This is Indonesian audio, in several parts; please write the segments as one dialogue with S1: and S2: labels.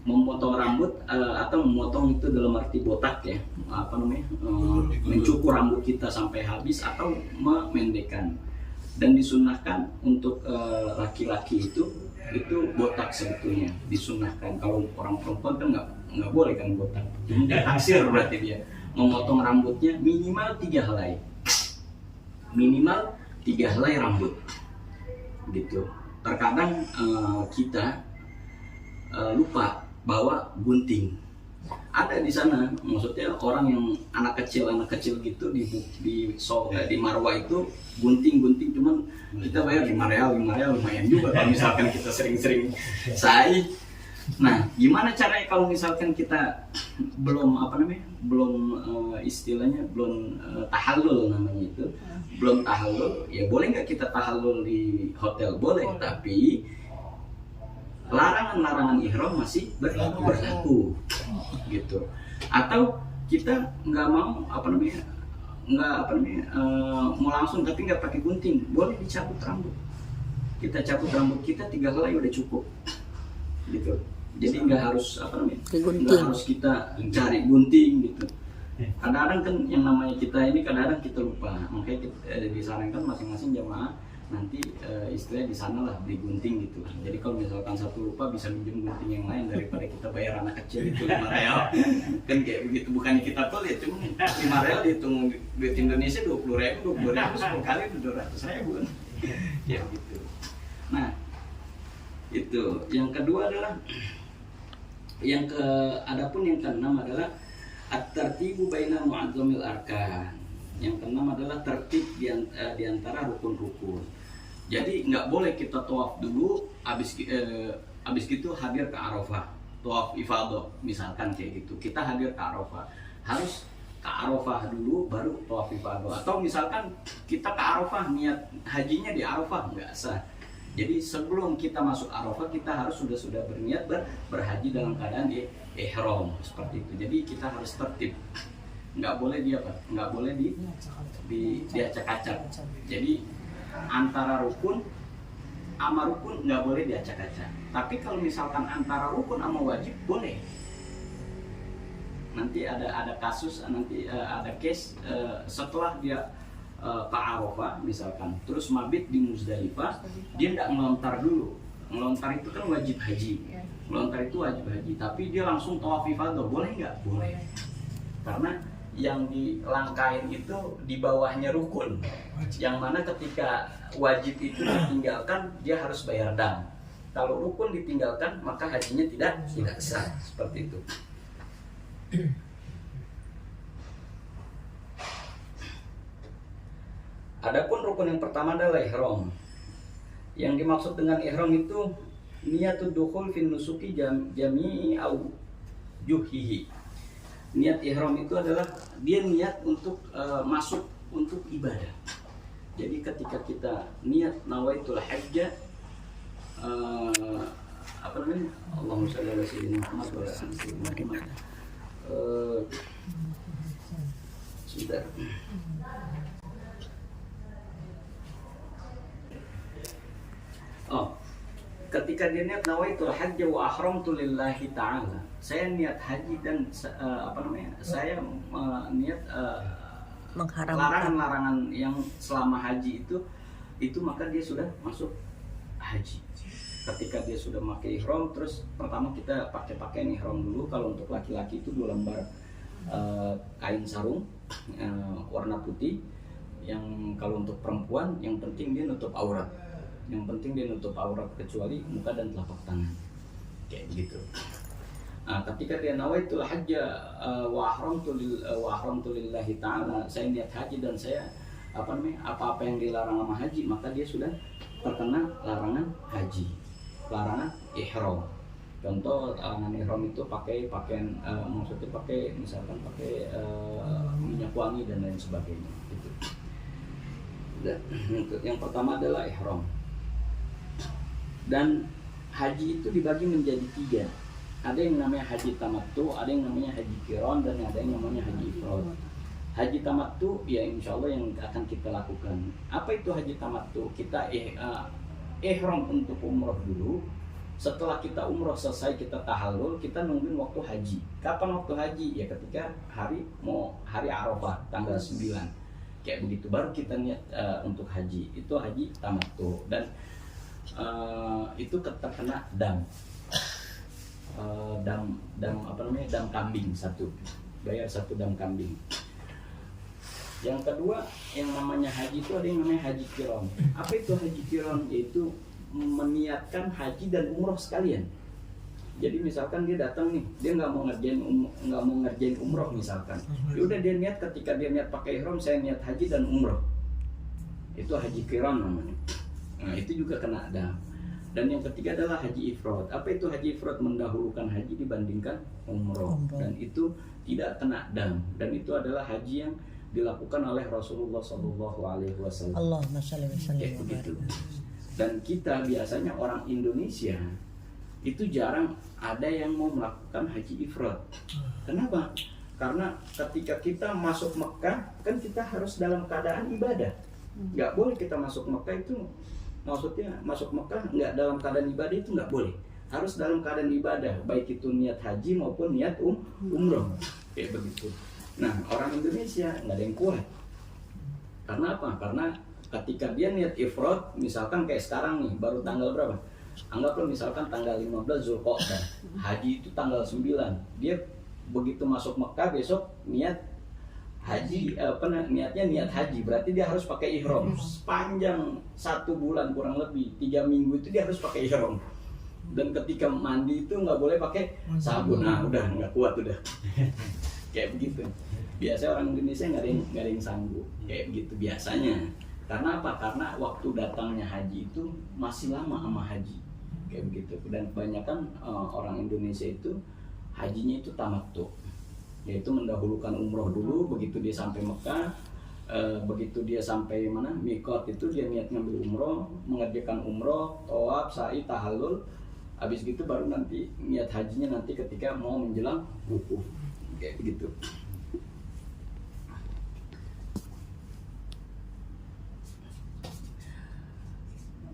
S1: memotong rambut atau memotong itu dalam arti botak ya, apa namanya, mencukur rambut kita sampai habis atau memendekkan. Dan disunahkan untuk laki-laki itu botak sebetulnya disunahkan. Kalau orang perempuan kan nggak boleh kan botak. Jadi taksir berarti dia memotong rambutnya minimal 3 helai, minimal 3 helai rambut gitu. Terkadang kita lupa bawa gunting. Ada di sana, maksudnya orang yang anak kecil gitu di Marwah itu gunting, cuman kita bayar 5 real lumayan juga kalau misalkan kita sering-sering sa'i. Nah, gimana caranya kalau misalkan kita belum istilahnya belum tahallul namanya itu, belum tahallul, ya boleh nggak kita tahallul di hotel? Boleh, tapi larangan ihram masih berlaku gitu. Atau kita nggak mau mau langsung tapi nggak pakai gunting, boleh dicabut rambut. Kita cabut rambut kita 3 helai udah cukup gitu. Jadi nggak harus kita cari gunting gitu. Kadang-kadang kan yang namanya kita ini kadang-kadang kita lupa, makanya disarankan masing-masing jamaah nanti istilahnya di sana lah beli gunting gitu. Jadi kalau misalkan satu lupa bisa minjem gunting yang lain daripada kita bayar anak kecil itu 5 real. Kan kayak begitu, bukannya kita pelit, cuma 5 real dihitung duit Indonesia 20.000 10 kali 200.000 kan. Ya gitu. Nah, itu. Yang kedua adalah adapun yang keenam adalah at-tartibu baina mu'azzamil arkan. Yang keenam adalah tertib di antara rukun-rukun. Jadi nggak boleh kita tawaf dulu, habis gitu hadir ke Arafah, tawaf ifadah misalkan kayak gitu. Kita hadir ke Arafah, harus ke Arafah dulu baru tawaf ifadah. Atau misalkan kita ke Arafah niat hajinya di Arafah, nggak sah. Jadi sebelum kita masuk Arafah kita harus sudah berniat berhaji dalam keadaan ihram seperti itu. Jadi kita harus tertib. Nggak boleh diacak-acak. Jadi antara rukun sama rukun nggak boleh diacak-acak. Tapi kalau misalkan antara rukun sama wajib boleh. Nanti ada kasus, ada case setelah dia ke Arafah misalkan, terus mabit di Muzdalifah, dia nggak ngelontar dulu. Ngelontar itu kan wajib haji. Ngelontar itu wajib haji, tapi dia langsung tawaf ifadah, boleh nggak? Boleh. Karena yang dilangkain itu di bawahnya rukun, yang mana ketika wajib itu ditinggalkan dia harus bayar dam. Kalau rukun ditinggalkan maka hajinya tidak sah, seperti itu. Adapun rukun yang pertama adalah ihram. Yang dimaksud dengan ihram itu niatud dukhul fin nusuki jami'i au juhihi. Niat ihram itu adalah dia niat untuk masuk untuk ibadah. Jadi ketika kita niat nawaitul hajjah, Allahumma shalli ala sayyidina Muhammad wa ala ali sayyidina Muhammad. Sebentar. Ketika dia niat nawaitul hajjah wa ahramtu lillahi ta'ala, saya niat haji dan saya niat larangan-larangan yang selama haji itu maka dia sudah masuk haji. Ketika dia sudah pakai ihram, terus pertama kita pakai pakaian ihram dulu. Kalau untuk laki-laki itu 2 lembar kain sarung warna putih. Yang kalau untuk perempuan yang penting dia nutup aurat. Yang penting dia nutup aurat kecuali muka dan telapak tangan, kayak gitu. Nah, ketika dia nawaitul hajjah wa ahramtu lillahi ta'ala, saya niat haji dan saya apa-apa yang dilarang sama haji, maka dia sudah terkena larangan haji, larangan ihram. Contoh larangan ihram itu pakai pakaian, maksudnya misalkan pakai minyak wangi dan lain sebagainya. Gitu. Yang pertama adalah ihram. Dan haji itu dibagi menjadi 3. Ada yang namanya haji tamattu, ada yang namanya haji qiran, dan ada yang namanya haji ifrad. Haji tamattu ya insya Allah yang akan kita lakukan. Apa itu haji tamattu? Kita ihram untuk umrah dulu. Setelah kita umroh selesai, kita tahallul, kita nungguin waktu haji. Kapan waktu haji? Ya ketika hari Arafah tanggal 9. Kayak begitu baru kita niat untuk haji. Itu haji tamattu, dan itu terkena dam dam kambing satu, bayar satu dam kambing. Yang kedua, yang namanya haji itu ada yang namanya haji qiron. Apa itu haji qiron? Yaitu meniatkan haji dan umroh sekalian. Jadi misalkan dia datang nih, dia nggak mau ngerjain umroh misalkan. Ya udah dia niat, ketika dia niat pakai ihram, saya niat haji dan umroh. Itu haji qiron namanya. Nah, itu juga kena dam. Dan yang ketiga adalah haji ifrad. Apa itu haji ifrad? Mendahulukan haji dibandingkan umroh. Dan itu tidak kena dam. Dan itu adalah haji yang dilakukan oleh Rasulullah SAW.
S2: Allahumma shalli wa sallim.
S1: Kayak begitu. Dan kita biasanya orang Indonesia itu jarang ada yang mau melakukan haji ifrad. Kenapa? Karena ketika kita masuk Mekah, kan kita harus dalam keadaan ibadah. Nggak boleh kita masuk Mekah itu, maksudnya masuk Mekah nggak dalam keadaan ibadah, itu nggak boleh. Harus dalam keadaan ibadah, baik itu niat haji maupun niat umroh. Kayak begitu. Nah, orang Indonesia nggak ada yang kuat. Karena apa? Karena ketika dia niat ifrad, misalkan kayak sekarang nih, baru tanggal berapa? Anggaplah misalkan tanggal 15 Zulqa'dah. Haji itu tanggal 9. Dia begitu masuk Mekah besok niat haji, niatnya niat haji, berarti dia harus pakai ihram. Sepanjang 1 bulan kurang lebih 3 minggu itu dia harus pakai ihram. Dan ketika mandi itu nggak boleh pakai sabun. Nah, udah nggak kuat udah. Kayak begitu. Biasanya orang Indonesia nggak ada yang sanggup. Kayak begitu biasanya. Karena apa? Karena waktu datangnya haji itu masih lama sama haji. Kayak begitu. Dan kebanyakan orang Indonesia itu hajinya itu tamattu. Yaitu mendahulukan umroh dulu, begitu dia sampai Mekah, begitu dia sampai mana? Mikot itu dia niat ngambil umroh, mengerjakan umroh, tawaf, sa'i, tahallul. Habis gitu baru nanti niat hajinya nanti ketika mau menjelang wukuf. Kayak begitu.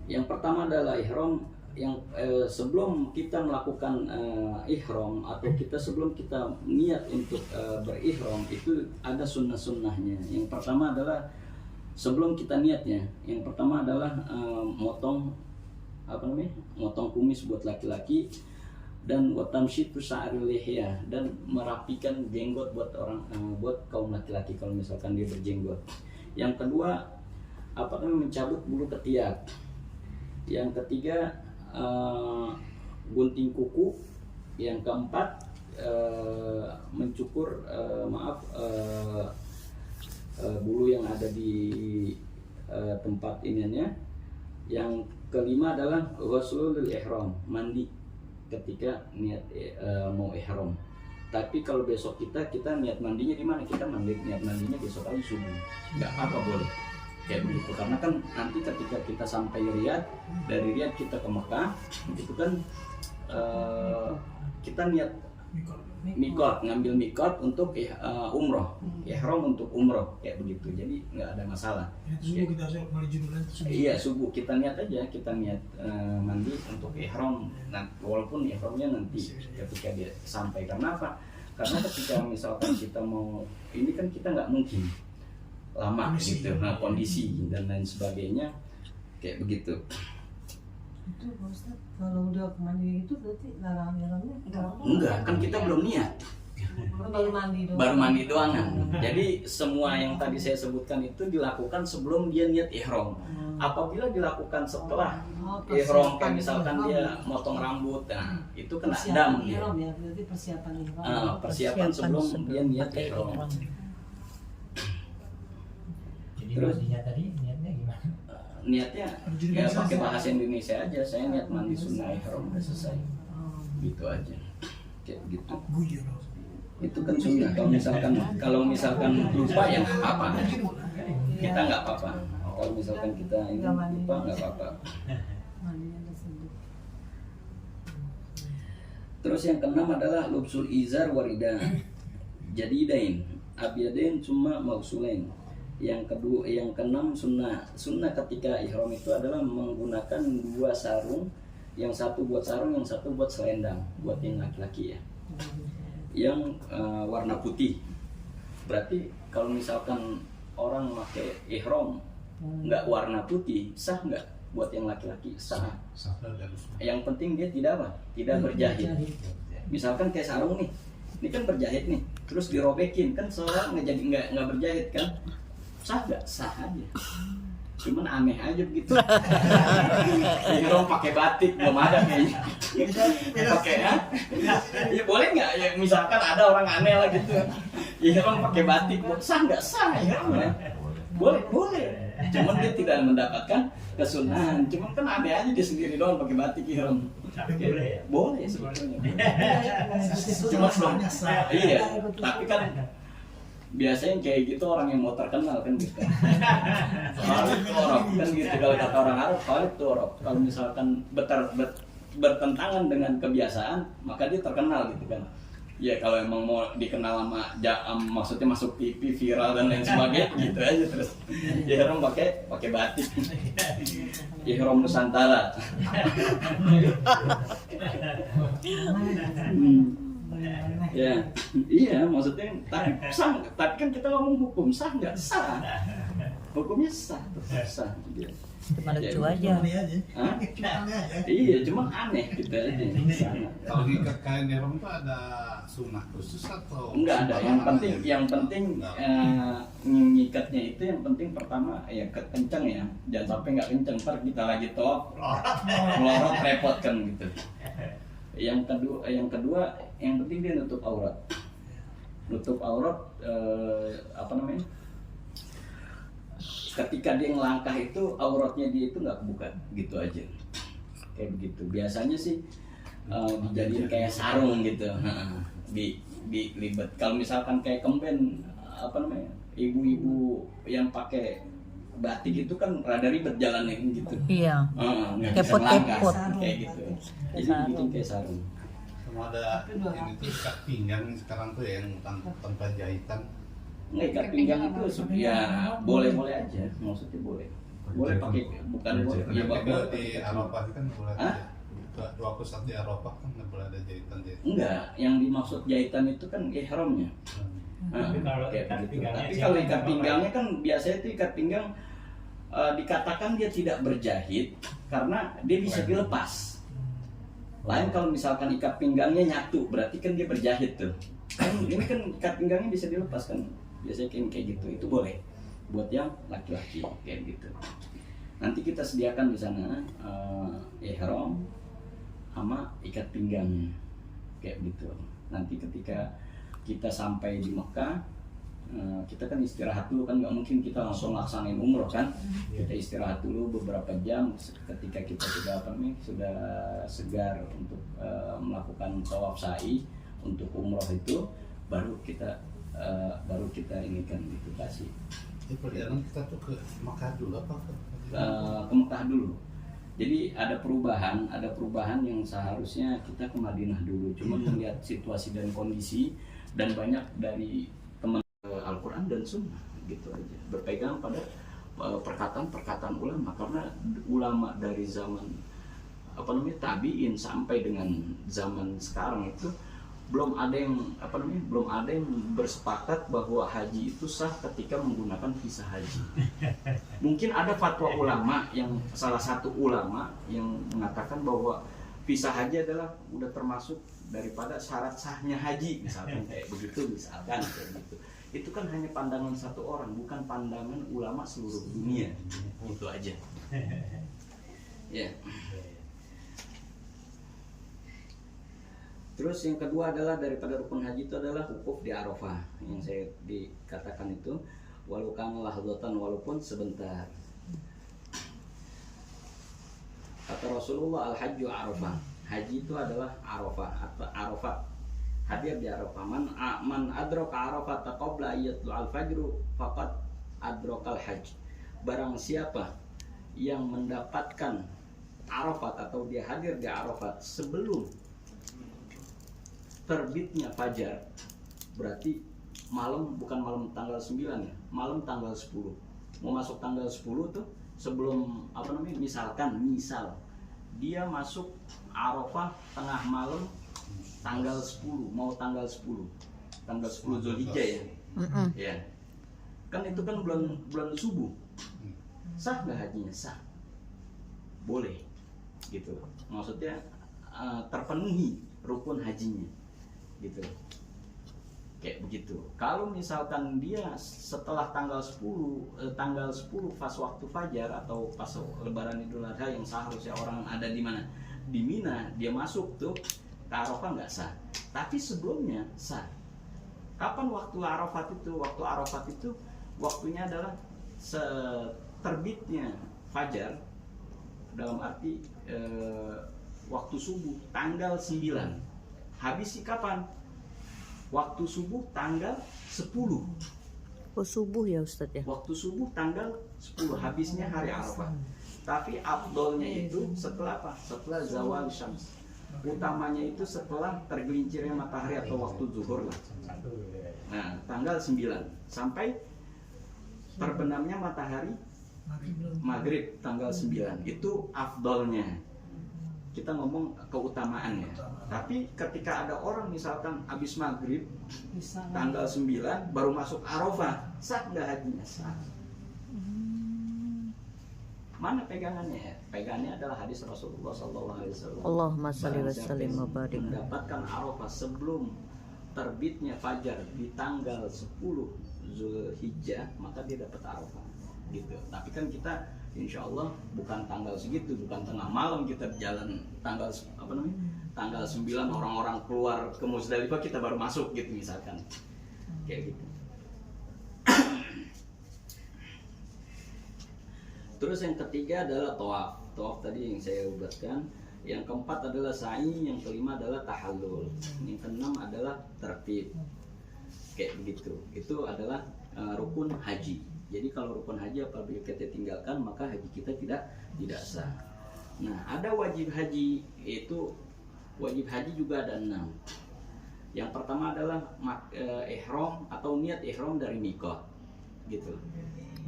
S1: Yang pertama adalah ihram. Yang sebelum kita melakukan ihram atau sebelum kita niat untuk berihram itu ada sunnah-sunnahnya. Yang pertama adalah sebelum kita niatnya, yang pertama adalah motong kumis buat laki-laki, dan watamsyitu sya'ril lihya, dan merapikan jenggot buat kaum laki-laki kalau misalkan dia berjenggot. Yang kedua mencabut bulu ketiak. Yang ketiga gunting kuku. Yang keempat mencukur bulu yang ada di tempat ininya. Yang kelima adalah ghuslul ihram, mandi ketika niat mau ihram. Tapi kalau besok kita niat mandinya di mana? Kita niat mandinya besok aja subuh. Nggak apa boleh. Kayak begitu, karena kan nanti ketika kita sampai Riyadh, dari Riyadh kita ke Mekah, itu kan kita niat mikot, ngambil mikot untuk umroh, ihram untuk umroh, kayak begitu. Jadi nggak ada masalah.
S3: Subuh kita
S1: iya, subuh kita niat aja, kita niat mandi untuk ihram. Nah, walaupun ihramnya nanti ketika dia sampai. Karena apa? Karena ketika misalkan kita mau ini kan kita nggak mungkin lama gitu, kondisi dan lain sebagainya, kayak begitu.
S2: Itu Pak Ustadz, kalau udah mandi itu berarti larang-larangnya
S1: enggak, kan kita belum niat.
S2: Baru mandi doang.
S1: Baru mandi doang kan. Jadi semua yang tadi saya sebutkan itu dilakukan sebelum dia niat ihram. Apabila dilakukan setelah ihram, kayak misalkan dia motong rambut, nah itu kena dam dia.
S2: Ya, berarti persiapan ihram.
S1: Persiapan sebelum dia niat ihram. Terus
S3: tadi niatnya gimana?
S1: Niatnya ya pakai bahasa Indonesia aja. Saya niat mandi sunnah ihram, udah selesai. Gitu aja. Kayak gitu. Itu kan sunnah. Kalau misalkan lupa ya nggak apa-apa. Kita nggak apa-apa. Kalau misalkan kita ini lupa nggak apa-apa. Terus yang keenam adalah lubsul izar warida. Jadidain, abyadain cuma mausulain. Yang keenam sunnah ketika ihram itu adalah menggunakan 2 sarung yang satu buat sarung, yang satu buat selendang, buat yang laki-laki ya. Yang warna putih. Berarti kalau misalkan orang pakai ihram nggak warna putih, sah nggak? Buat yang laki-laki sah. Yang penting dia tidak apa? Tidak berjahit. Misalkan kayak sarung nih, ini kan berjahit nih, terus dirobekin kan seorang nggak jadi nggak berjahit kan? Sah nggak? Sah aja. Cuman aneh aja begitu. Ihram pakai batik belum ada kayaknya. Pakai ya? Ya boleh nggak? Ya misalkan ada orang aneh lah gitu. Ihram pakai batik, sah nggak? Sah ihramnya. Boleh, boleh. Cuman dia tidak mendapatkan kesunahan. Cuman kan aneh aja dia sendiri doang pakai batik ihram.
S3: Boleh ya?
S1: Boleh sebetulnya. Cuma belum. Iya. Tapi kan biasanya kayak gitu orang yang mau terkenal kan gitu. Khalid Torok kan gitu kalau kata orang Arab, Khalid Torok. Kalau misalkan bertentangan dengan kebiasaan, maka dia terkenal gitu kan. Ya kalau emang mau dikenal sama maksudnya masuk TV viral dan lain sebagainya gitu aja terus. Ihram pakai batik. Ihram Nusantara. Ya, iya maksudnya tapi kan kita ngomong hukum sah nggak sah, hukumnya sah, sah dia.
S4: Cuma lucu aja.
S1: Hah? Iya, cuma aneh gitu aja.
S5: Kalau ikat kain ihram itu ada sunnah khusus atau
S1: Enggak ada. Yang penting ngikatnya itu yang penting pertama ya kencang ya, jangan sampai nggak kencang ntar kita lagi tawaf melorot repot kan gitu. Yang kedua yang penting dia nutup aurat. Nutup aurat ketika dia ngelangkah itu auratnya dia itu nggak kebuka gitu aja, kayak begitu. Biasanya sih dijadiin kayak sarung gitu, dilibet. Kalau misalkan kayak kemben ibu-ibu yang pakai batik itu kan rada ribet jalannya gitu.
S4: Iya.
S1: Nggak bisa ngelangkah kayak gitu. Jadi
S4: Sarung.
S1: bikin kayak sarung.
S5: sama ada ini tuh ikat pinggang sekarang tuh ya, yang tanpa jahitan.
S1: Nggak, ikat pinggang itu ya boleh-boleh aja, maksudnya boleh pakai, bukan boleh ya
S5: Kalau
S1: pakai
S5: di Arafah kan boleh
S1: Hah?
S5: ada waktu saat di Arafah kan nggak boleh ada jahitan.
S1: enggak, yang dimaksud jahitan itu kan ihramnya.
S3: Tapi kalau
S1: Kayak
S3: ikat
S1: begitu.
S3: pinggangnya
S1: Tapi
S3: sih
S1: kalau
S3: nggak
S1: ikat
S3: apa-apa.
S1: pinggangnya kan biasanya itu ikat pinggang dikatakan dia tidak berjahit karena dia bisa dilepas. Lain kalau misalkan ikat pinggangnya nyatu, berarti kan dia berjahit tuh. Kan ini kan ikat pinggangnya bisa dilepas kan. Biasanya kayak gitu. Itu boleh buat yang laki-laki kayak gitu. Nanti kita sediakan di sana ihram sama ikat pinggangnya kayak gitu. Nanti ketika kita sampai di Mekah, kita kan istirahat dulu kan, nggak mungkin kita langsung laksanain umroh kan. Kita istirahat dulu beberapa jam. Ketika kita sudah segar untuk melakukan tawaf sa'i untuk umroh itu, baru kita ini kan gitu kasih
S5: Perjalanan kita tuh ke Mekah dulu apa
S1: ke Mekah dulu. Jadi ada perubahan yang seharusnya kita ke Madinah dulu. Cuma melihat situasi dan kondisi dan banyak dari teman Al-Quran dan Sunnah gitu aja. Berpegang pada perkataan ulama, karena ulama dari zaman tabi'in sampai dengan zaman sekarang itu belum ada yang bersepakat bahwa haji itu sah ketika menggunakan visa haji. Mungkin ada fatwa ulama, yang salah satu ulama yang mengatakan bahwa visa haji adalah udah termasuk daripada syarat sahnya haji, misalkan kayak begitu, misalkan kayak gitu. Itu kan hanya pandangan satu orang, bukan pandangan ulama seluruh dunia. Itu aja. Ya. Terus yang kedua adalah daripada rukun haji itu adalah wukuf di Arafah, yang saya dikatakan itu walaupun sebentar. Kata Rasulullah, al-hajju Arafah. Haji itu adalah Arafah atau Arafat. Hadir di Arafah. Man adraka Arafat qabla ayatlu al-fajru faqad adrakal hajj. Barang siapa yang mendapatkan Arafat atau dia hadir di Arafat sebelum terbitnya fajar, berarti bukan malam tanggal 9 ya, malam tanggal 10. Mau masuk tanggal 10 tuh sebelum misal dia masuk Arafah tengah malam tanggal 10, mau tanggal 10 Zulhijjah ya. Ya. Kan itu kan bulan subuh. Sah nggak hajinya? Sah. Boleh. Gitu. Maksudnya terpenuhi rukun hajinya. Gitu. Kayak begitu. Kalau misalkan dia setelah tanggal 10 pas waktu fajar atau pas lebaran Idul Adha yang seharusnya orang ada di mana? Di Mina, dia masuk tuh ke Arafah nggak sah. Tapi sebelumnya sah. Kapan waktu Arafat itu? Waktu Arafat itu waktunya adalah terbitnya fajar, dalam arti waktu subuh tanggal 9. Habis sih kapan? Waktu subuh tanggal 10.
S4: Oh subuh ya Ustadz ya?
S1: Waktu subuh tanggal 10, habisnya hari Arafah. Tapi afdolnya itu setelah apa? Setelah zawal syams. Utamanya itu setelah tergelincirnya matahari atau waktu zuhur lah. Nah, tanggal 9 sampai terbenamnya matahari maghrib tanggal 9. Itu afdolnya. Kita ngomong keutamaan ya. Tapi ketika ada orang misalkan habis maghrib tanggal 9 baru masuk Arafah, sah nggak hajinya? Sah. Mana pegangannya? Pegangannya adalah hadis Rasulullah SAW.
S4: Allahumma shalli wa sallim wa barik.
S1: Mendapatkan Arafah sebelum terbitnya fajar di tanggal 10 Zulhijjah, maka dia dapat Arafah. Gitu. Tapi kan kita insya Allah bukan tanggal segitu, bukan tengah malam kita jalan tanggal tanggal 9 orang-orang keluar ke Muzdalifah kita baru masuk gitu misalkan. Kayak gitu. Terus yang ketiga adalah tawaf. Tawaf tadi yang saya ubatkan. Yang keempat adalah sa'i, yang kelima adalah tahallul. Yang keenam adalah tertib. Kayak begitu. Itu adalah rukun haji. Jadi kalau rukun haji apabila kita tinggalkan maka haji kita tidak sah. Nah, ada wajib haji, itu wajib haji juga ada 6. Yang pertama adalah ihram atau niat ihram dari miqat. Gitu.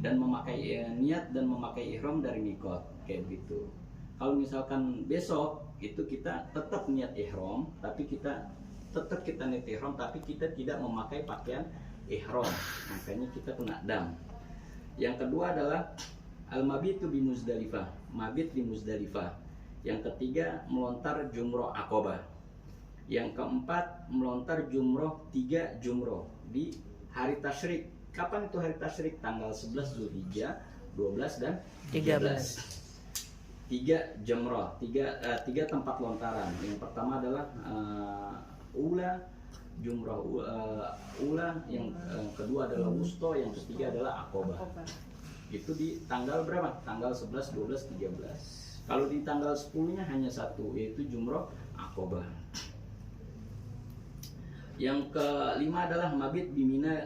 S1: Dan memakai niat dan memakai ihram dari miqat kayak gitu. Kalau misalkan besok itu kita tetap niat ihram, tapi kita niat ihram tapi kita tidak memakai pakaian ihram. Makanya kita kena dam. Yang kedua adalah al-mabitu bi Muzdalifah, mabit di Muzdalifah. Yang ketiga melontar jumroh Aqabah. Yang keempat melontar jumroh 3 jumroh di hari tasyrik. Kapan itu hari tasyrik? Tanggal 11 Zulhijjah, 12 dan 13. 3 jumroh, 3 tempat lontaran. Yang pertama adalah ula jumroh ula, yang kedua adalah wusto, yang ketiga adalah Aqabah. Itu di tanggal berapa? Tanggal 11, 12, 13. Kalau di tanggal 10-nya hanya satu, yaitu jumroh Aqabah. Yang kelima adalah mabit di Mina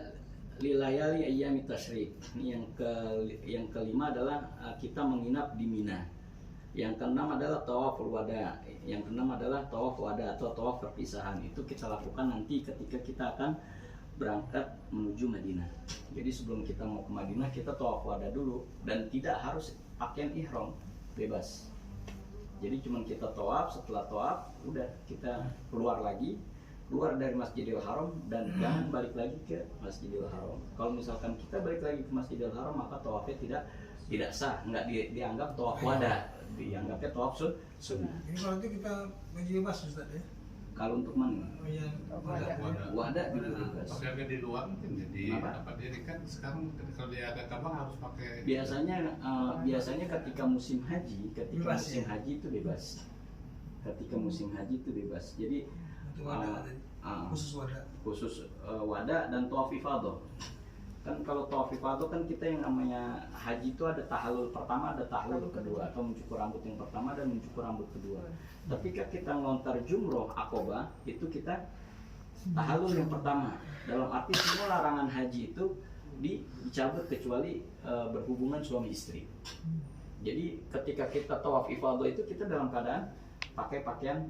S1: lilayali ayyami tasyrik. Yang kelima adalah kita menginap di Mina. Yang keenam adalah tawaful wada. Yang keenam adalah tawaf wada atau tawaf perpisahan. Itu kita lakukan nanti ketika kita akan berangkat menuju Madinah. Jadi sebelum kita mau ke Madinah kita tawaf wada dulu dan tidak harus pakaian ihram, bebas. Jadi cuma kita tawaf, setelah tawaf udah kita keluar dari Masjidil Haram dan jangan balik lagi ke Masjidil Haram. Kalau misalkan kita balik lagi ke Masjidil Haram maka tawafnya tidak sah, nggak dianggap tawaf wada, dianggapnya tawaf sunnah.
S6: Ini kalau itu kita ngaji bebas Ustaz ya?
S1: Kalau untuk mana?
S6: Oh iya,
S1: Wada juga bebas.
S5: Pakai agak di luar mungkin jadi
S1: Apa?
S5: Jadi kan sekarang kalau dia ada kabar harus pakai.
S1: Biasanya ketika musim haji,
S6: Bebas,
S1: musim
S6: ya?
S1: haji itu bebas. Ketika musim haji itu bebas. Jadi
S6: untuk wadah khusus wadah.
S1: khusus wada dan tawaf ifadah. Kan kalau tawaf ifadah kan kita yang namanya haji itu ada tahallul pertama, ada tahallul kedua, atau mencukur rambut yang pertama dan mencukur rambut kedua. Ketika kita ngelontar jumroh Aqabah itu kita tahallul yang pertama. Dalam arti semua larangan haji itu dicabut kecuali berhubungan suami istri. Jadi ketika kita tawaf ifadah itu kita dalam keadaan pakai pakaian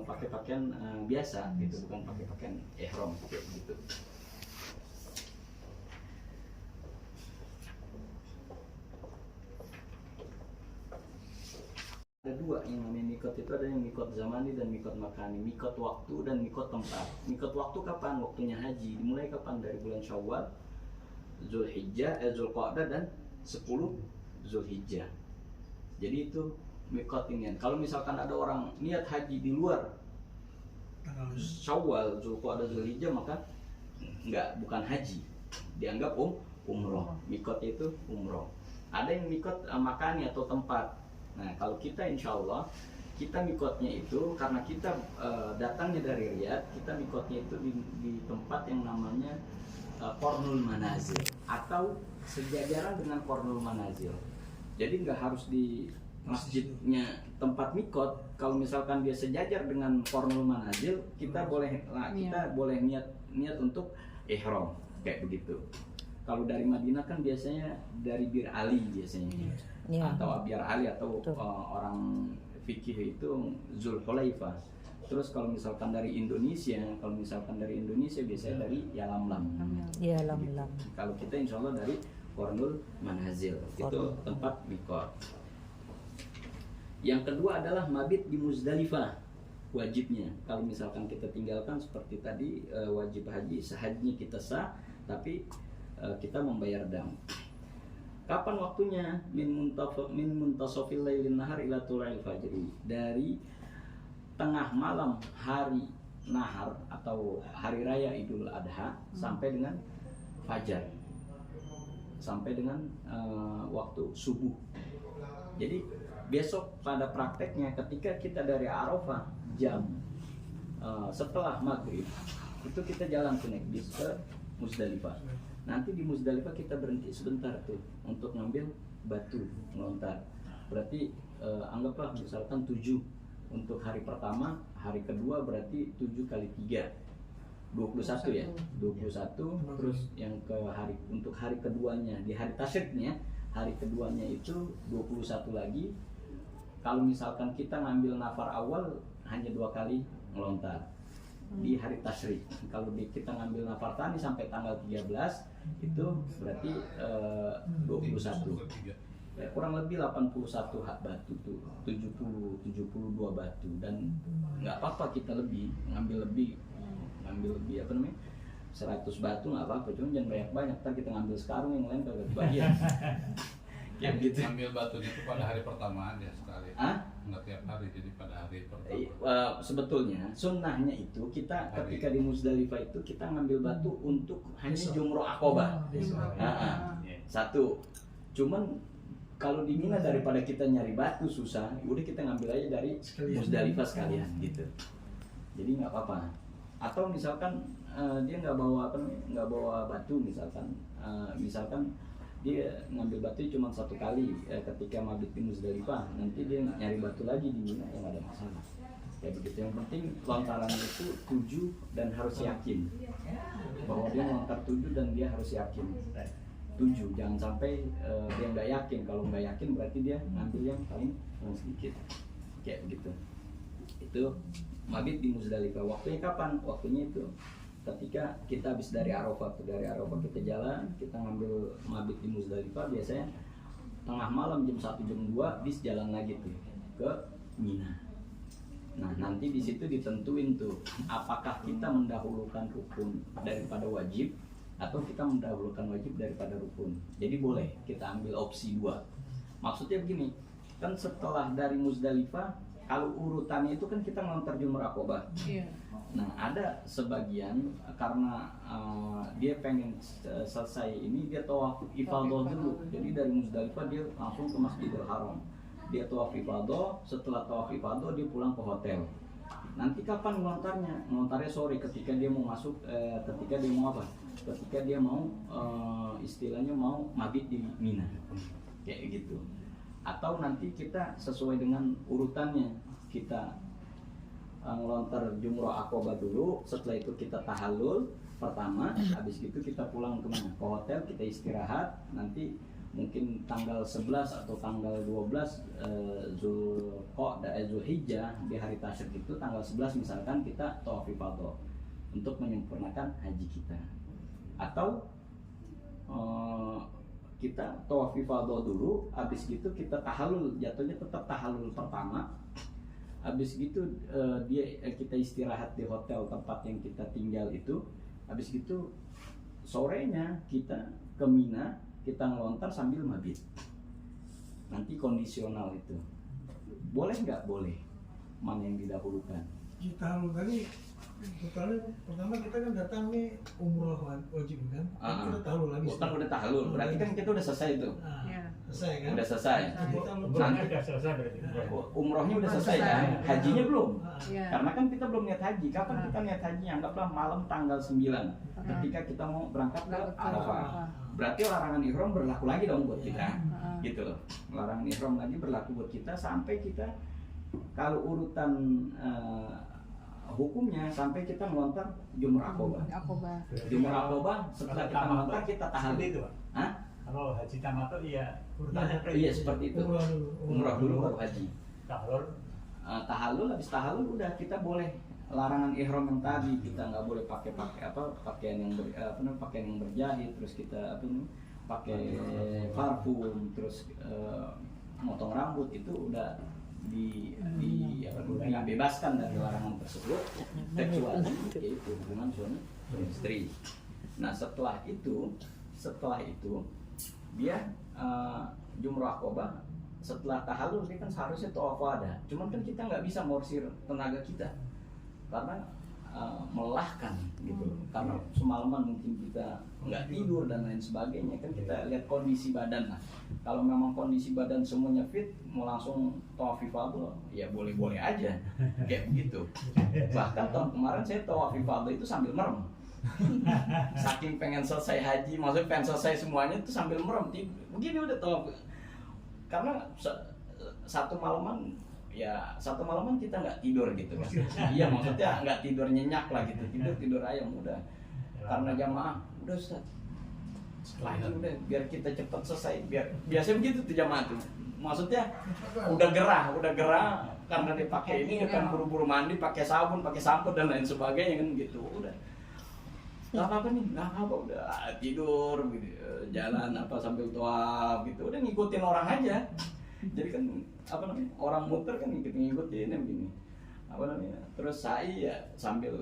S1: pakai pakaian biasa gitu, bukan pakai pakaian ihram gitu. Ada dua yang namanya mikot itu, ada yang mikot zamani dan mikot makani, mikot waktu dan mikot tempat. Mikot waktu kapan? Waktunya haji. Dimulai kapan? Dari bulan Syawal, Zulhijjah, Zulqa'dah dan 10 Zulhijjah. Jadi itu mikot ini. Kalau misalkan ada orang niat haji di luar Syawal, Zulqa'dah, Zulhijjah, maka bukan haji, dianggap umroh. Mikot itu umroh. Ada yang mikot makani atau tempat. Nah, kalau kita insya Allah, kita mikotnya itu karena kita datangnya dari Riyadh, kita mikotnya itu di tempat yang namanya Qornul Manazil atau sejajaran dengan Qornul Manazil. Jadi nggak harus di masjidnya tempat mikot. Kalau misalkan dia sejajar dengan Qornul Manazil, kita boleh niat untuk ihram kayak begitu. Kalau dari Madinah kan biasanya dari Bir Ali biasanya. Atau Abyar Ali atau orang fikih itu Zulhulaifah. Terus kalau misalkan dari Indonesia biasanya dari Yalamlam.
S4: Yalamlam.
S1: Kalau kita insya Allah dari Qornul Manazil, itu tempat mikot. Yang kedua adalah mabit di Muzdalifah, wajibnya. Kalau misalkan kita tinggalkan seperti tadi wajib haji, sehajinya kita sah, tapi kita membayar dam. Kapan waktunya? Min muntasofil lailin nahar ila tula'il fajri. Dari tengah malam hari nahar atau hari raya Idul Adha sampai dengan fajar. Sampai dengan waktu subuh. Jadi besok pada prakteknya ketika kita dari Arafah jam setelah maghrib itu kita jalan ke bis ke Muzdalifah. Nanti di Muzdalifah kita berhenti sebentar tuh untuk ngambil batu melontar. Berarti anggaplah misalkan 7 untuk hari pertama, hari kedua berarti 7 kali 3 21 ya. 21 terus yang untuk hari keduanya di hari tasyriknya, hari keduanya itu 21 lagi. Kalau misalkan kita ngambil nafar awal hanya 2 kali melontar di hari tasyrik. Kalau kita ngambil nafar tani sampai tanggal 13 itu berarti 21. Ya, kurang lebih 81 hak batu tuh, 72 batu, dan nggak apa-apa kita ngambil lebih apa namanya 100 batu nggak apa-apa, cuma jangan banyak-banyak, ntar kita ngambil sekarang yang lain kagak kebagian. Ya gitu.
S5: Ambil batu itu pada hari pertama aja sekali. Nggak tiap hari, jadi pada hari pertama.
S1: Sebetulnya sunnahnya itu kita ketika di Muzdalifah itu kita ngambil batu untuk hanya jumroh akobah. Satu. Cuman kalau di Mina daripada kita nyari batu susah, udah kita ngambil aja dari Muzdalifah sekalian gitu. Jadi nggak apa-apa. Atau misalkan dia nggak bawa batu misalkan dia ngambil batu cuma 1 kali ketika mabit di Muzdalifah, nanti dia nyari batu lagi di Mina, yang ada masalah. Kayak begitu. Yang penting lontarannya itu 7 dan harus yakin bahwa dia melontar 7 dan dia harus yakin 7. Jangan sampai dia nggak yakin. Kalau nggak yakin berarti dia ngambil yang paling sedikit. Kayak begitu. Itu mabit di Muzdalifah. Waktunya kapan? Waktunya itu ketika kita habis dari Arafah, kita jalan, kita ngambil mabit di Muzdalifah, biasanya tengah malam jam 1 jam 2 bis jalan lagi tuh ke Mina. Nah, nanti di situ ditentuin tuh apakah kita mendahulukan rukun daripada wajib atau kita mendahulukan wajib daripada rukun. Jadi boleh kita ambil opsi 2. Maksudnya begini, kan setelah dari Muzdalifah, kalau urutannya itu kan kita ngelontar jumrah akobah. Nah, ada sebagian karena dia pengen selesai ini, dia tawaf ifadah dulu. Jadi dari Muzdalifah dia langsung ke Masjidil Haram. Dia tawaf ifadah, setelah tawaf ifadah dia pulang ke hotel. Nanti kapan ngelontarnya? Ngelontarnya sore ketika dia mau masuk, ketika dia mau apa? Ketika dia mau istilahnya mau mabit di Mina. Kayak gitu. Atau nanti kita sesuai dengan urutannya, kita ngelontar jumroh akobah dulu, setelah itu kita tahallul pertama, habis itu kita pulang kemana? Ke hotel, kita istirahat, nanti mungkin tanggal 11 atau tanggal 12 Zulhijjah di hari tasyrik itu tanggal 11 misalkan kita tawaf ifadah untuk menyempurnakan haji kita. Atau kita tawaf ifadah dulu, habis gitu kita tahallul, jatuhnya tetap tahallul pertama. Habis gitu kita istirahat di hotel tempat yang kita tinggal itu. Habis gitu sorenya kita ke Mina, kita ngelontar sambil mabit. Nanti kondisional itu. Boleh nggak? Boleh. Mana yang didahulukan?
S6: Kita tadi totalnya pertama kita kan datang nih umroh wajib kan. Kita tahu lagi.
S1: Utang udah tahallul, berarti kan kita udah selesai itu.
S6: Selesai kan?
S1: Udah selesai.
S3: Umrohnya udah selesai berarti.
S1: Umrohnya udah selesai kan? Hajinya belum.
S2: Iya.
S1: Karena kan kita belum niat haji. Kapan kita niat haji? Anggaplah malam tanggal 9 ketika kita mau berangkat ke Arafah. Berarti larangan ihram berlaku lagi dong buat kita. Gitu loh. Larangan ihram lagi berlaku buat kita sampai kita, kalau urutan hukumnya sampai kita melontar Jumrah Aqobah. Jumrah Aqobah setelah kita melontar kita tahallul
S3: itu, Pak.
S1: Hah?
S3: Kalau haji tamattu iya urutannya
S1: Iya seperti itu. Umrah dulu baru haji.
S3: tahallul.
S1: Tahallul, habis tahallul udah kita boleh larangan ihram yang tadi, kita nggak boleh pakai pakaian yang pakaian yang berjahit, terus kita pakai parfum, terus motong rambut, itu udah dibebaskan dari larangan tersebut, kecuali yaitu hubungan suami istri. Nah setelah itu dia Jumrah Aqobah. Setelah tahallul dia kan seharusnya tawaf wada, cuman kan kita nggak bisa morsir tenaga kita karena melelahkan gitu, karena semalaman mungkin kita nggak tidur dan lain sebagainya, kan kita lihat kondisi badan. Nah kalau memang kondisi badan semuanya fit, mau langsung tawaf ifadah ya boleh-boleh aja kayak begitu. Bahkan tahun kemarin saya tawaf ifadah itu sambil merem. Saking pengen selesai haji, maksudnya pengen selesai semuanya itu sambil merem. Begini udah tawaf. Karena satu malaman kita nggak tidur gitu kan. Iya maksudnya nggak tidur nyenyak lah gitu, tidur ayam udah. Karena jamaah udah Ustaz, lagi udah biar kita cepat selesai, biasanya begitu tuh jamaah tuh. Maksudnya udah gerah karena dia pakai ini kan buru-buru mandi, pakai sabun, pakai sampo dan lain sebagainya kan gitu. Udah nggak apa-apa nih, nggak apa-apa, udah tidur gitu, jalan sambil tawaf gitu, udah ngikutin orang aja. Jadi kan orang muter kan ngikutin begini, terus saya ya sambil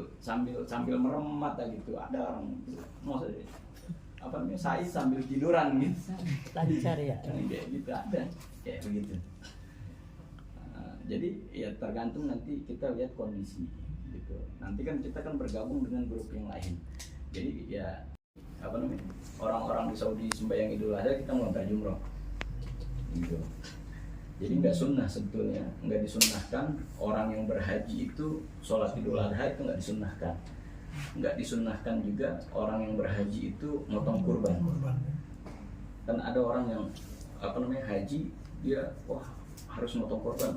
S1: merem mata gitu. Ada orang maksudnya saya sambil tiduran gitu,
S4: Lancar ya.
S1: kayak gitu ada kayak begitu. Jadi ya tergantung nanti kita lihat kondisi gitu. Nanti kan kita kan bergabung dengan grup yang lain. Jadi ya orang-orang di Saudi sembahyang Idul Adha kita melontar jumroh gitu. Jadi nggak sunnah sebetulnya, nggak disunnahkan orang yang berhaji itu sholat Idul Adha itu nggak disunnahkan. Nggak disunnahkan juga orang yang berhaji itu motong kurban. Kan ada orang yang haji dia harus motong kurban,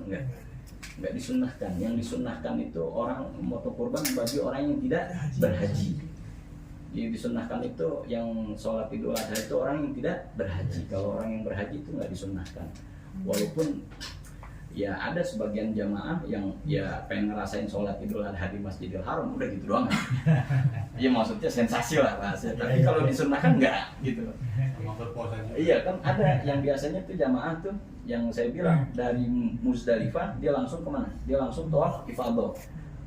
S1: nggak disunnahkan. Yang disunnahkan itu orang motong kurban bagi orang yang tidak berhaji. Jadi disunnahkan itu yang sholat Idul Adha itu orang yang tidak berhaji. Kalau orang yang berhaji itu nggak disunnahkan. Walaupun ya ada sebagian jamaah yang ya pengen ngerasain sholat Idul Adha di Masjidil Haram, udah gitu doang. Iya maksudnya sensasi lah bahasa. Tapi kalau disunnahkan nggak gitu. Iya kan ada yang biasanya tuh jamaah tuh yang saya bilang dari Muzdalifah dia langsung kemana? Dia langsung tawaf ifadah.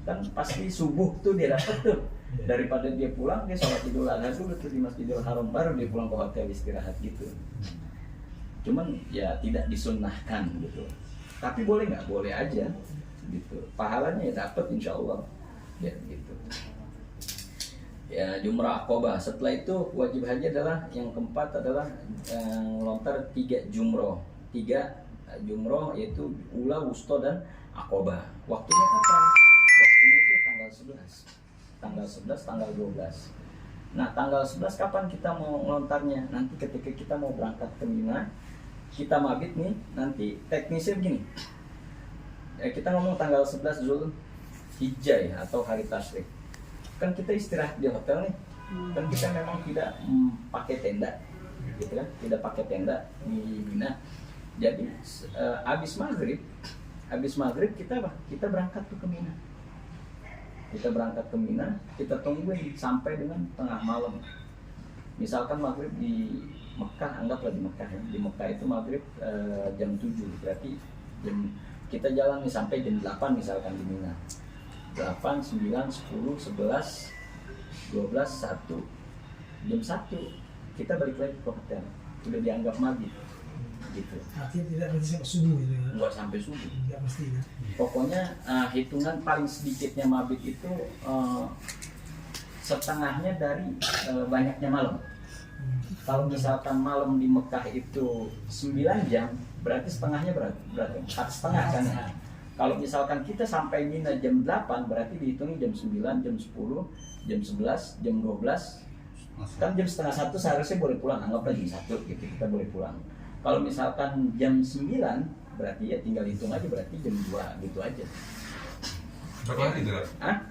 S1: Kan pasti subuh tuh dia dapet tuh. Daripada dia pulang, dia sholat Idul Adha dulu tuh di Masjidil Haram, baru dia pulang ke hotel istirahat gitu. Cuman ya tidak disunnahkan gitu. Tapi boleh nggak? Boleh aja gitu. Pahalanya ya dapat insya Allah ya gitu. Ya Jumrah Aqobah. Setelah itu wajib haji adalah yang keempat adalah melontar 3 jumroh. 3 jumroh yaitu Ula, Wusta dan Aqobah. Waktunya kapan? Waktunya itu tanggal 11. Tanggal 11, tanggal 12. Nah, tanggal 11 kapan kita mau ngelontarnya? Nanti ketika kita mau berangkat ke Mina, kita mabit nih, nanti teknisnya begini. Kita ngomong tanggal 11 Zulhijjah ya, atau hari tasyrik. Kan kita istirahat di hotel nih. Kan kita memang tidak pakai tenda. Gitu kan? Tidak pakai tenda di Mina. Jadi habis maghrib kita berangkat tuh ke Mina. Kita berangkat ke Mina, kita tungguin sampai dengan tengah malam. Misalkan maghrib di Mekah, anggaplah di Mekah ya. Di Mekah itu maghrib jam 7, berarti kita jalan nih sampai jam 8 misalkan di Mina. 8, 9, 10, 11, 12, 1. Jam 1 kita balik lagi ke hotel. Udah dianggap maghrib. Gitu.
S6: Artinya tidak berarti sampai subuh gitu ya?
S1: Enggak sampai subuh.
S6: Enggak mesti ya?
S1: Pokoknya hitungan paling sedikitnya mabit itu setengahnya dari banyaknya malam. Kalau misalkan malam di Mekah itu 9 jam, berarti setengahnya berarti 4,5 kan ya. Kalau misalkan kita sampai Mina jam 8, berarti dihitungi jam 9, jam 10, jam 11, jam 12. Kan jam setengah 1 seharusnya boleh pulang, anggaplah jam 1 gitu, kita boleh pulang. Kalau misalkan jam 9, berarti ya tinggal hitung aja, berarti jam 2 gitu aja.
S7: Berapa hari itu?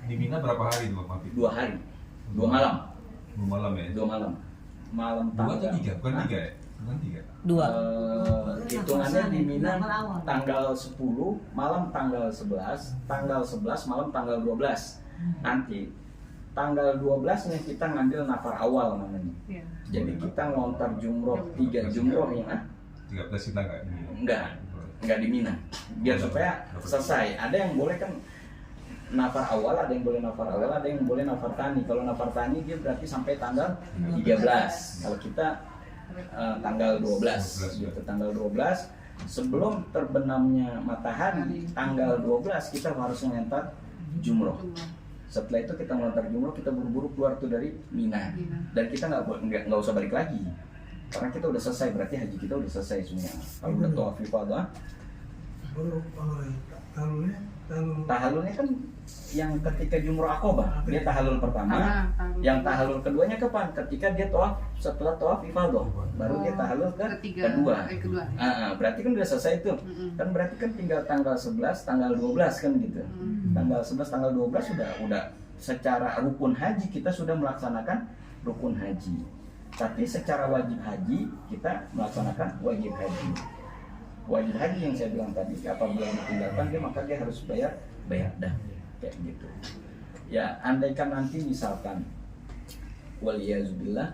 S7: Di Mina berapa hari itu mabit?
S1: 2 hari, 2 malam.
S7: 2 malam ya?
S1: 2 malam. Malam
S7: 2 atau
S1: tanggal
S7: 3? Bukan 3 ya? Bukan 3?
S4: 2.
S1: Hitungannya di Mina tanggal 10, malam tanggal 11, tanggal 11, malam tanggal 12. Nanti tanggal 12 nya kita ngambil nafar awal namanya. Jadi kita ngelontar jumroh 3 jumroh ya.
S7: 13 kita nggak di Mina?
S1: Enggak di Mina. Biar supaya selesai. Ada yang boleh kan nafar awal, ada yang boleh nafar awal, ada yang boleh nafar tani. Kalau nafar tani dia berarti sampai tanggal 13. Kalau kita tanggal 12 gitu. Tanggal 12 sebelum terbenamnya matahari, tanggal 12 kita harus mengantar jumroh. Setelah itu kita mengantar jumroh, kita buru-buru keluar tuh dari Mina. Dan kita nggak usah balik lagi. Karena kita udah selesai, berarti haji kita udah selesai semua. Kalau udah tawaf ifadah,
S6: Baru
S1: tahallulnya kan yang ketika jumroh Aqobah, dia tahallul pertama. Yang tahallul keduanya kapan? Ketika dia tawaf, setelah tawaf ifadah, baru dia tahallul kedua. Berarti kan udah selesai itu. Kan berarti kan tinggal tanggal 11, tanggal 12 kan gitu. Tanggal 11, tanggal 12 udah secara rukun haji kita sudah melaksanakan rukun haji. Tapi secara wajib haji kita melaksanakan wajib haji. Wajib haji yang saya bilang tadi, apabila ditinggalkan dia maka dia harus bayar dah kayak gitu. Ya, andaikan nanti misalkan waliyazubillah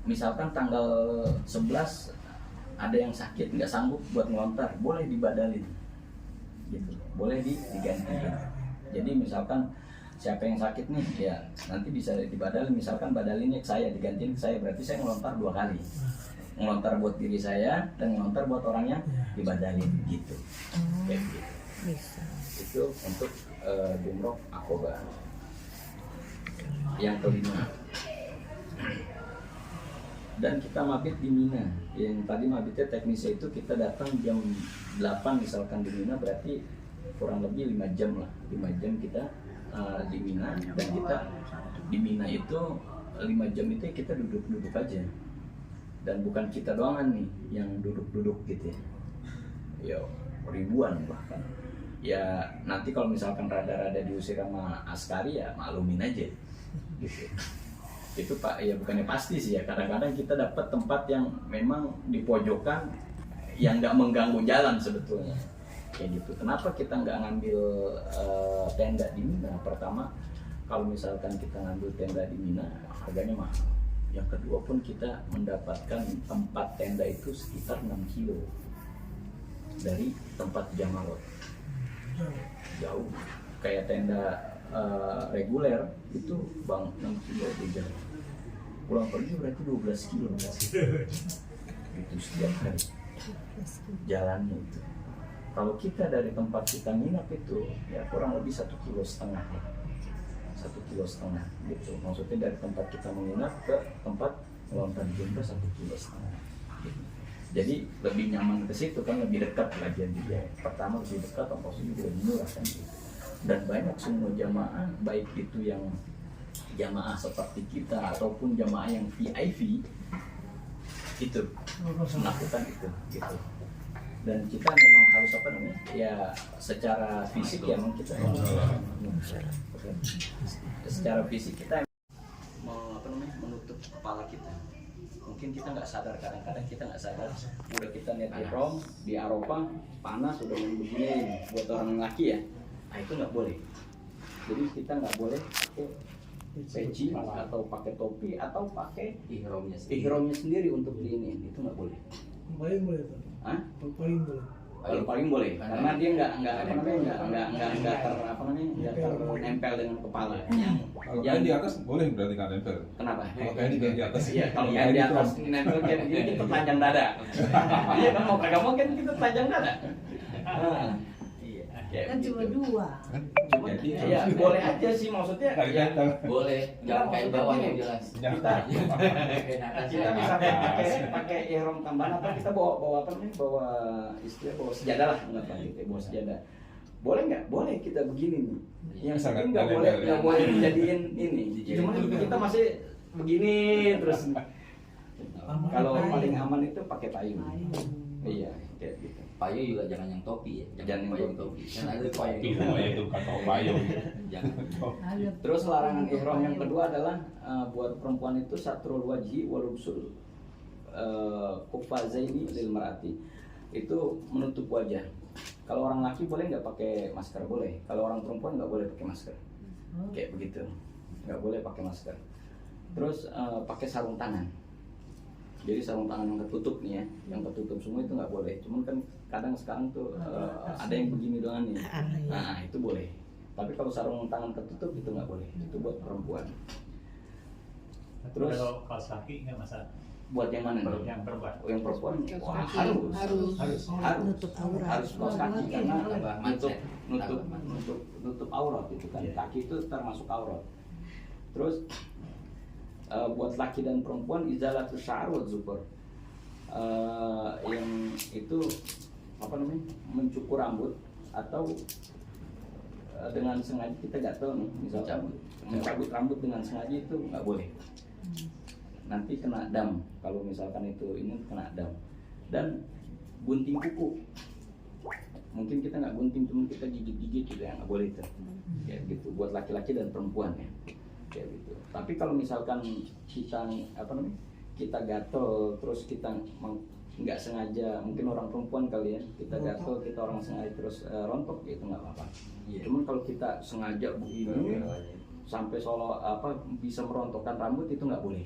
S1: misalkan tanggal 11 ada yang sakit nggak sanggup buat ngelontar, boleh dibadalin gitu, boleh diganti. Jadi misalkan siapa yang sakit nih ya nanti bisa dibadalin, misalkan badalinnya ke saya, digantiin ke saya, berarti saya ngelontar 2 kali, ngelontar buat diri saya dan ngelontar buat orang yang dibadalin gitu. Kayak gitu.
S4: Bisa.
S1: Itu untuk jumroh Aqobah. Yang kelima, dan kita mabit di Mina. Yang tadi mabitnya teknisnya itu kita datang jam 8 misalkan di Mina, berarti kurang lebih 5 jam lah. 5 jam kita di Mina, dan kita di Mina itu 5 jam itu kita duduk-duduk aja. Dan bukan kita doangan nih yang duduk-duduk gitu ya. Ya ribuan bahkan. Ya nanti kalau misalkan rada-rada diusir sama askari ya maklumin aja gitu. Itu Pak ya bukannya pasti sih ya, kadang-kadang kita dapat tempat yang memang di pojokan yang nggak mengganggu jalan sebetulnya kayak gitu. Kenapa kita nggak ngambil tenda di Mina? Pertama, kalau misalkan kita ngambil tenda di Mina harganya mahal. Yang kedua pun kita mendapatkan tempat tenda itu sekitar 6 kilo dari tempat Jamarot. Jauh, kayak tenda reguler itu bang 6 kilo aja. Pulang pergi berarti 12 kilo itu setiap hari jalannya itu. Kalau kita dari tempat kita nginap itu ya kurang lebih 1,5 kilo, 1,5 kilo gitu. Maksudnya dari tempat kita menginap ke tempat melontar jumroh 1,5 kilo gitu. Jadi lebih nyaman ke situ kan, lebih dekat lagi dia. Pertama lebih dekat, ongkosnya juga lebih murah kan gitu. Dan banyak semua jamaah, baik itu yang jamaah seperti kita ataupun jamaah yang VIP itu melakukan itu gitu. Dan kita memang harus apa namanya ya secara fisik ya memang kita secara fisik kita menutup kepala kita. Mungkin kita nggak sadar, kadang-kadang kita nggak sadar udah kita niat ihram di Arafah panas udah begini buat orang laki ya, nah itu nggak boleh. Jadi kita nggak boleh pakai peci atau pakai topi atau pakai
S8: Ihromnya
S1: sendiri untuk di ini, itu nggak boleh.
S6: Paling boleh tuh.
S1: Hah?
S6: Paling boleh.
S1: Kalau paling boleh, karena dia nggak ternempel dengan kepala.
S7: Kalau kain di atas boleh berarti nggak nempel.
S1: Kenapa?
S7: Kalau kain di atas.
S1: Iya, kalau kain di atas nempel kayak begini kita telanjang dada. Iya kan mau kagak mau kan kita telanjang dada. Iya.
S2: Kan cuma dua.
S1: Cuma ya boleh aja sih maksudnya. Ya,
S8: boleh, jangan kain bawah yang jelas.
S1: kita bisa pakai ihram tambahan atau kita bawa apa nih, bawa sejadah lah, nggak apa gitu, bawa sejadah. Boleh nggak? Boleh kita begini nih. Yang penting nggak boleh dijadiin ini. Cuma kita masih begini terus. Kalau paling aman itu pakai payung. Iya, kayak gitu.
S8: Payung juga jangan yang topi ya,
S1: Jangan
S8: payung
S1: topi.
S8: Kan ada payung.
S7: Itu kata payung.
S8: Jangan.
S1: Terus larangan ihram yang kedua adalah buat perempuan itu satrul wajhi walubsul kufazaini lil mar'ati. Itu menutup wajah. Kalau orang laki boleh nggak pakai masker? Boleh. Kalau orang perempuan nggak boleh pakai masker. Kayak begitu. Nggak boleh pakai masker. Terus pakai sarung tangan. Jadi sarung tangan yang ketutup nih ya, yang ketutup semua itu nggak boleh. Cuman kan kadang sekarang tuh ada yang begini doang nih. Nah itu boleh. Tapi kalau sarung tangan ketutup itu nggak boleh. Itu buat perempuan.
S3: Terus kalau kaos kaki nggak masalah.
S1: Buat yang mana?
S3: Yang perempuan.
S1: Oh, yang perempuan wah, harus
S2: nutup aurat.
S1: harus kaos kaki karena
S8: Mindset.
S1: nutup aurat itu kan. Kaki itu termasuk aurat. Terus buat laki dan perempuan izalatul sya'ar wa dzufur. Yang itu apa namanya? Mencukur rambut atau dengan sengaja kita gatel nih, misalnya mencabut rambut dengan sengaja itu nggak boleh. Nanti kena dam kalau misalkan itu ini kena dam. Dan gunting kuku. Mungkin kita nggak gunting, cuma kita gigit-gigit gitu ya, nggak boleh itu. Kayak gitu buat laki-laki dan perempuan ya. Kayak gitu. Tapi kalau misalkan kita kita gatel terus kita nggak sengaja, mungkin orang perempuan kali ya, kita gatel, kita orang sengaja terus rontok ya itu nggak apa-apa. Cuman kalau kita sengaja begini sampai seolah bisa merontokkan rambut itu nggak boleh.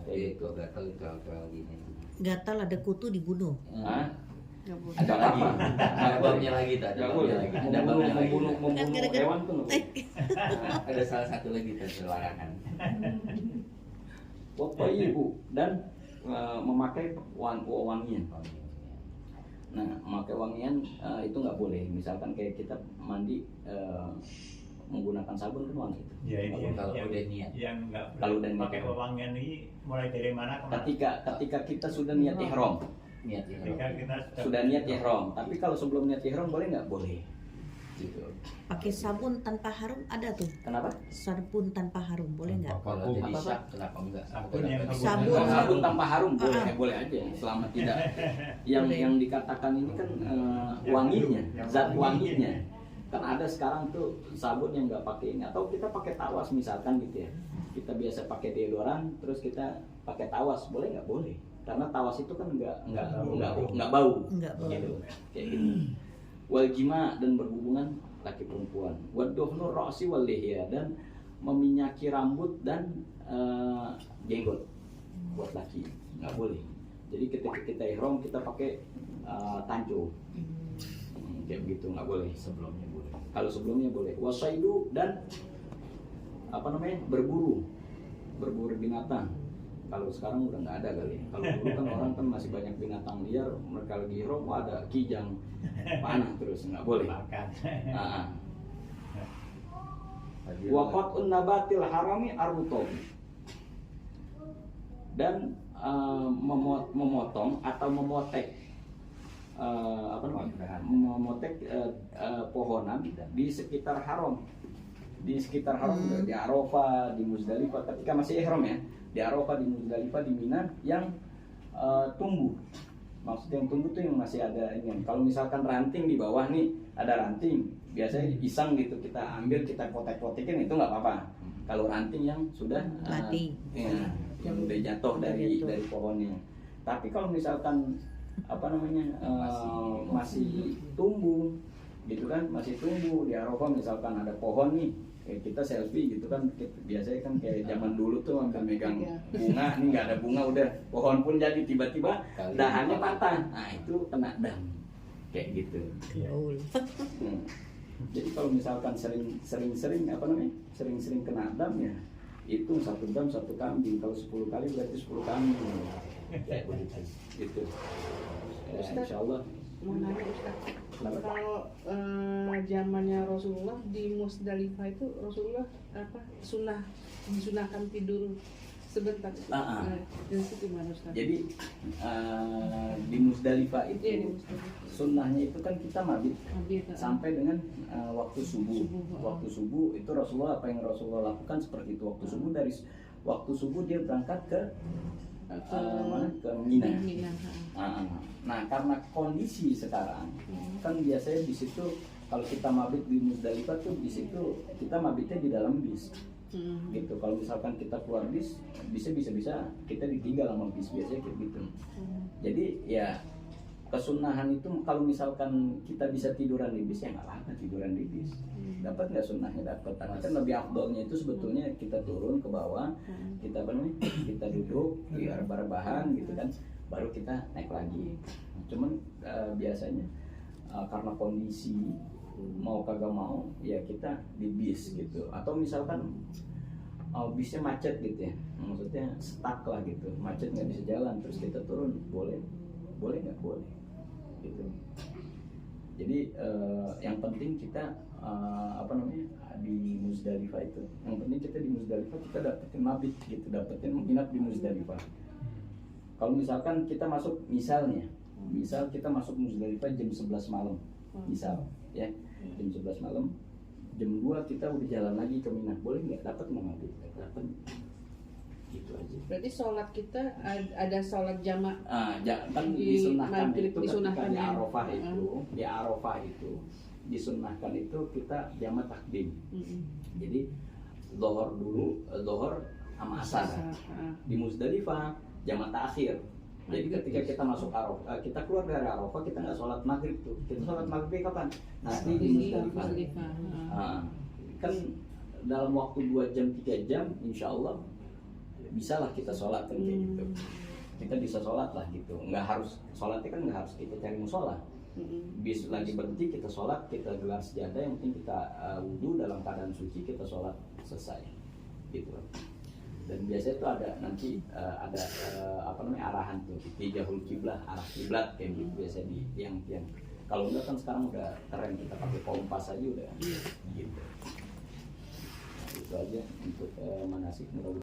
S8: Itu gatal gini.
S4: Gatal ada kutu dibunuh.
S1: Ada lagi.
S8: Ada babnya lagi tuh, ada babnya lagi. Ada babnya lagi.
S1: Membunuh hewan tuh nggak boleh.
S8: Ada salah satu lagi tuh larangan.
S1: Ibu dan memakai wangian. Nah, memakai wangian itu nggak boleh. Misalkan kayak kita mandi menggunakan sabun kan wangi itu.
S3: Ya ini
S8: Kalau
S3: yang,
S8: udah niat.
S3: Yang nggak
S1: Kalau udah niat.
S3: pakai wangian ini mulai dari mana ke mana?
S1: Ketika kita sudah niat ihram.
S8: Niat
S3: Ketika kita
S1: Sudah niat ihram. Tapi kalau sebelum niat ihram boleh nggak? Boleh. Gitu.
S4: Pakai sabun tanpa harum ada tuh.
S1: Kenapa?
S4: Sabun tanpa harum boleh nggak?
S8: Kalau jadi
S4: Apa-apa?
S8: syak kenapa enggak?
S3: Sabun yang
S4: Sabun.
S1: Sabun tanpa harum boleh aja selama tidak yang dikatakan ini kan wanginya, zat wanginya. Kan ada sekarang tuh sabun yang nggak pakai ini, atau kita pakai tawas misalkan gitu ya. Kita biasa pakai deodoran terus kita pakai tawas, boleh nggak? Boleh. Karena tawas itu kan nggak bau.
S4: Nggak bau.
S1: Gitu. Kayak gitu. Wal jima dan berhubungan laki perempuan. Waduhnur ra'si wal lihya dan meminyaki rambut dan jenggot buat laki nggak boleh. Jadi ketika kita ihram kita pakai tanco. Kayak begitu nggak boleh.
S8: Sebelumnya boleh.
S1: Kalau sebelumnya boleh. Wasaidu dan berburu binatang. Kalau sekarang udah nggak ada kali. Kalau dulu kan orang kan masih banyak binatang liar. Mereka lagi ihram ada kijang panah terus nggak boleh.
S3: makan.
S1: Waqatun nabatil harami arbutob dan memotong atau memotek pohonan di sekitar haram. Di sekitar haram di Arafah, di Muzdalifah ketika masih ihram ya. Di Arafah, di Muzdalifah, di Mina yang tumbuh. Maksudnya yang tumbuh tuh yang masih ada ini. Kalau misalkan ranting di bawah nih ada ranting, biasanya iseng gitu kita ambil kita potek-potekin itu nggak apa-apa. Kalau ranting yang sudah
S4: mati,
S1: yang udah jatuh dari pohonnya. Tapi kalau misalkan masih tumbuh gitu kan, masih tunggu di Arafah. Misalkan ada pohon nih, kayak kita selfie gitu kan, biasanya kan kayak zaman dulu tuh ambil megang bunga, ini nggak ada bunga udah pohon pun jadi, tiba-tiba dahannya patah, nah itu kena dam kayak gitu. Jadi kalau misalkan sering apa namanya, sering kena dam ya itu 1 dam 1 kambing, kalau 10 kali berarti 10 kambing kayak begitu gitu. Ya, insya Allah.
S9: Mau nanya Ustaz, kalau zamannya Rasulullah di Musdalifah itu Rasulullah disunahkan tidur sebentar. Itu gimana Ustaz?
S1: Jadi di Musdalifah itu
S9: Iya, di Musdalifah.
S1: sunnahnya itu kan kita mabit sampai dengan waktu subuh. Waktu subuh itu Rasulullah, apa yang Rasulullah lakukan seperti itu. Waktu subuh, dari waktu subuh dia berangkat ke Mina. Nah, karena kondisi sekarang kan biasanya di situ kalau kita mabit di Musdalifah tuh di situ kita mabitnya di dalam bis. Gitu. Kalau misalkan kita keluar bis, bisa kita ditinggal sama bis, biasanya kayak gitu. Jadi ya kesunahan itu kalau misalkan kita bisa tiduran di bis ya nggak apa-apa tiduran di bis. Dapat nggak sunnahnya? Dapat. Tapi kan lebih afdolnya itu sebetulnya kita turun ke bawah, kita apa namanya? Kita duduk di rebahan gitu kan, baru kita naik lagi. Cuman biasanya karena kondisi mau kagak mau ya kita di bis gitu. Atau misalkan bisnya macet gitu ya, maksudnya stuck lah gitu, macet nggak bisa jalan, terus kita turun, boleh nggak boleh gitu. Jadi yang penting kita apa namanya di Musdalifah itu, yang penting kita di Musdalifah kita dapetin mabit gitu, dapetin menginap di Musdalifah. Kalau misalkan kita masuk misal kita masuk Musdalifah jam 11 malam misal ya, jam 11 malam, jam 2 kita udah jalan lagi ke Mina, boleh nggak? Dapat nggak mabit? Dapat. Gitu aja.
S9: Berarti sholat kita ada sholat jamak.
S1: Kan disunahkan itu
S9: disunahkan
S1: ketika di Arafah itu disunahkan itu kita jamak takdim. Jadi zohor dulu, zohor sama asar. Di Musdalifah jamak takhir. Jadi ketika kita masuk Arafah, kita keluar dari Arafah, kita nggak sholat maghrib tuh. Kita sholat maghrib kapan? Nanti di Musdalifah. Kan dalam waktu 2 jam 3 jam, insya Allah bisa lah kita sholat kan kayak gitu. Kita bisa sholat lah gitu. Nggak harus sholatnya kan nggak harus kita cari musola. Bis lagi berhenti kita sholat, kita gelar sejadah, yang penting kita wudhu dalam keadaan suci, kita sholat selesai gitu. Dan biasanya itu ada nanti ada apa namanya arahan tuh, tijahul kiblah, arah kiblat kayak gitu biasanya di tiang-tiang. Kalau enggak kan sekarang udah keren, kita pakai kompas aja udah gitu. Nah, itu aja untuk manasik.